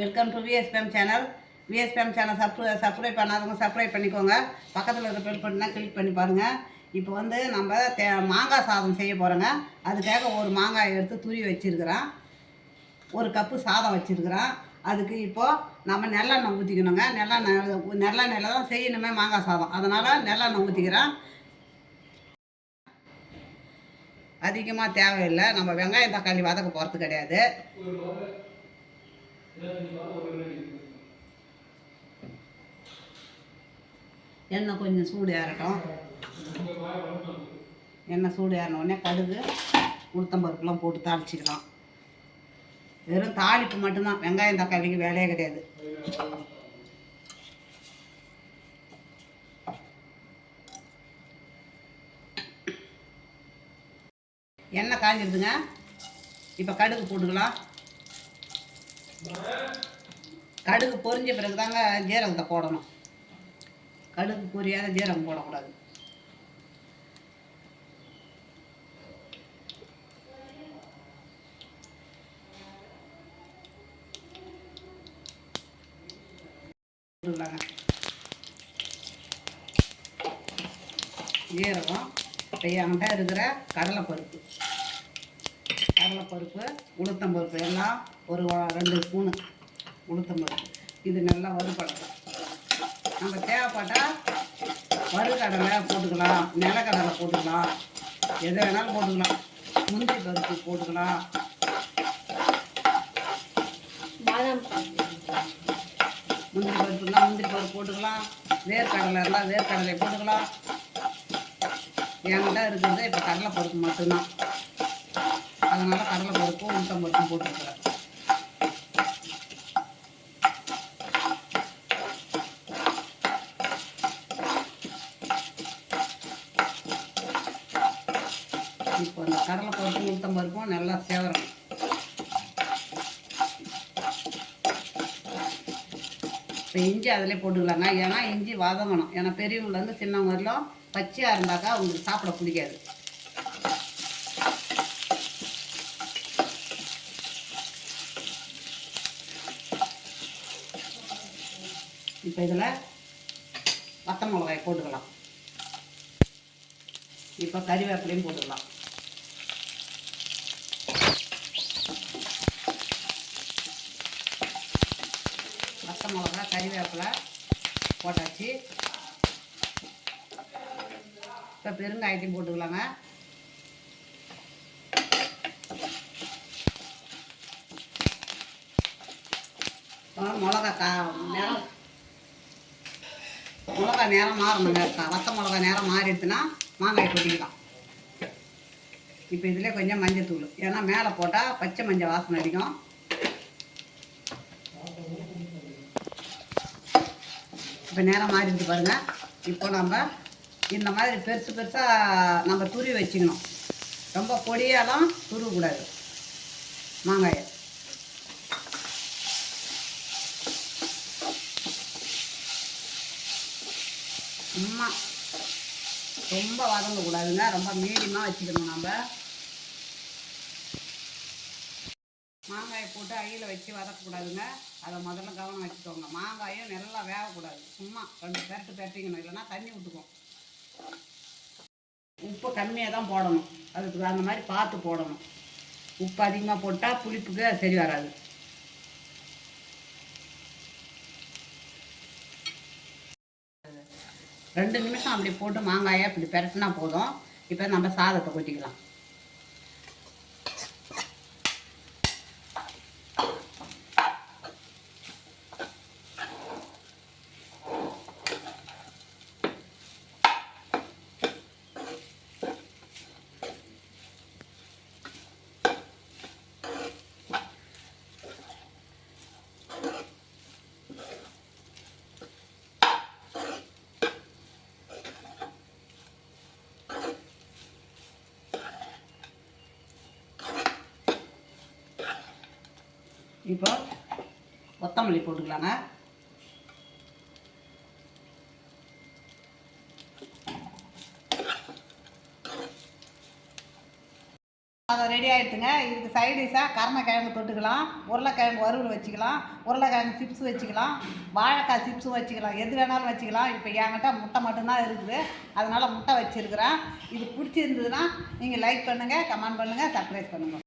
Welcome to VSPM channel. VSPM channel subscribe பண்ணாதவங்க subscribe பண்ணிக்கோங்க. பக்கத்தில் இருக்க பெல் பட்டனை கிளிக் பண்ணி பாருங்கள். இப்போ வந்து நம்ம மாங்காய் சாதம் செய்ய போகிறோங்க. அதுக்காக ஒரு மாங்காய் எடுத்து துருவி வச்சுருக்கிறேன். ஒரு கப்பு சாதம் வச்சுருக்கிறேன். அதுக்கு இப்போது நம்ம நெல்லெண்ணெய் ஊற்றிக்கணுங்க. நெல்லெண்ணெயில் தான் செய்யணுமே மாங்காய் சாதம். அதனால் நெல்லெண்ணெய் ஊற்றிக்கிறேன். அதிகமாக தேவையில்லை. நம்ம வெங்காயம் தக்காளி வதக்க போகிறது கிடையாது. எண்ணெய் கொஞ்சம் சூடு ஏறட்டும். எண்ணெய் சூடு ஏறினோடனே கடுகு உளுத்தம்பருப்புலாம் போட்டு தாளிச்சிக்கலாம். வெறும் தாளிப்பு மட்டும்தான், வெங்காயம் தக்காளிக்கு வேலையே கிடையாது. எண்ணெய் காஞ்சிருதுங்க. இப்போ கடுகு போட்டுக்கலாம். கடுகு பொரிஞ்ச பிறகு தாங்க ஜீரகத்தை போடணும். கடுகு பொரியாத ஜீரகம் போடக்கூடாது. ஜீரகம் இப்போ என்கிட்ட இருக்கிற கடலைப்பருப்பு உளுத்தம்பருப்பு எல்லாம் ஒரு 2 ஸ்பூனு உளுத்தம்பருப்பு. இது நல்லா வறுபடணும். நம்ம தேவைப்பட்டால் வறுகடலை போட்டுக்கலாம், நிலக்கடலை போட்டுக்கலாம், எதை வேணாலும் போட்டுக்கலாம். முந்திரி பருப்பு போட்டுக்கலாம், முந்திரி பருப்புலாம் முந்திரி பருப்பு போட்டுக்கலாம், வேர்க்கடலை இருந்தால் வேர்க்கடலை போட்டுக்கலாம். என்கிட்ட இருக்கிறது இப்போ கடலைப்பருப்பு மட்டும்தான். அதனால் கடலைப்பருப்பு உளுத்தம்பருப்பும் போட்டுருக்குறேன். இப்போ இந்த கடலைப்பருப்பும் உளுத்தம்பருப்பும் நல்லா சேவரணும். இப்போ இஞ்சி அதிலே போட்டுக்கலாங்க. ஏன்னா இஞ்சி வதங்கணும். ஏன்னா பெரியவங்கலேருந்து சின்னவங்க வரலாம் பச்சையாக இருந்தாக்கா அவங்களுக்கு சாப்பிட பிடிக்காது. இப்போ இதில் வத்த மிளகாய் போட்டுக்கலாம். இப்போ கறிவேப்பிலையும் போட்டுக்கலாம். வத்த மிளகாய் கறிவேப்பிலை போட்டாச்சு. இப்போ பெருங்காயத்தையும் போட்டுக்கலாங்க. மிளகா நேரம் மாறணுங்க. வத்த மிளகா நேரம் மாறிடுச்சுன்னா மாங்காய் கொட்டிக்கலாம். இப்போ இதில் கொஞ்சம் மஞ்சத்தூள், ஏன்னா மேலே போட்டால் பச்சை மஞ்சள் வாசனை அடிக்கும். இப்போ நேரம் மாறிடுச்சு பாருங்கள். இப்போ நம்ம இந்த மாதிரி பெருசு பெருசாக நம்ம துருவி வச்சுக்கணும். ரொம்ப பொடியாலாம் துருவக்கூடாது மாங்காயை. சும்மா ரொம்ப வதங்கக்கூடாதுங்க. ரொம்ப மீடியமாக வச்சுக்கணும். நம்ம மாங்காயை போட்டு அடியில் வச்சு வதக்கக்கூடாதுங்க. அதை முதல்ல கவனம் வச்சுக்கோங்க. மாங்காயும் நல்லா வேகக்கூடாது. சும்மா 2 பெரட்டிக்கணும், இல்லைன்னா தண்ணி விட்டுக்கும். உப்பு கம்மியாக தான் போடணும். அதுக்கு அந்த மாதிரி பார்த்து போடணும். உப்பு அதிகமாக போட்டால் புளிப்புக்கு சரி வராது. ரெண்டு நிமிஷம் அப்படி போட்டு மாங்காயை அப்படி பெரட்டினா போதும். இப்போ நம்ம சாதத்தை கொட்டிக்கலாம். இப்போ கொத்தமல்லி போட்டுக்கலாங்க. சாதம் ரெடி ஆகிடுதுங்க. இதுக்கு சைடிஷாக கருணக்கிழங்கு தொட்டுக்கலாம், உருளைக்கிழங்கு வறுவல் வச்சுக்கலாம், உருளைக்கிழங்கு சிப்ஸ் வச்சுக்கலாம், வாழைக்காய் சிப்ஸும் வச்சுக்கலாம், எது வேணாலும் வச்சுக்கலாம். இப்போ என்கிட்ட முட்டை மட்டும்தான் இருக்குது, அதனால் முட்டை வச்சுருக்கிறேன். இது பிடிச்சிருந்ததுன்னா நீங்கள் லைக் பண்ணுங்கள், கமெண்ட் பண்ணுங்கள், சப்ஸ்கிரைப் பண்ணுங்கள்.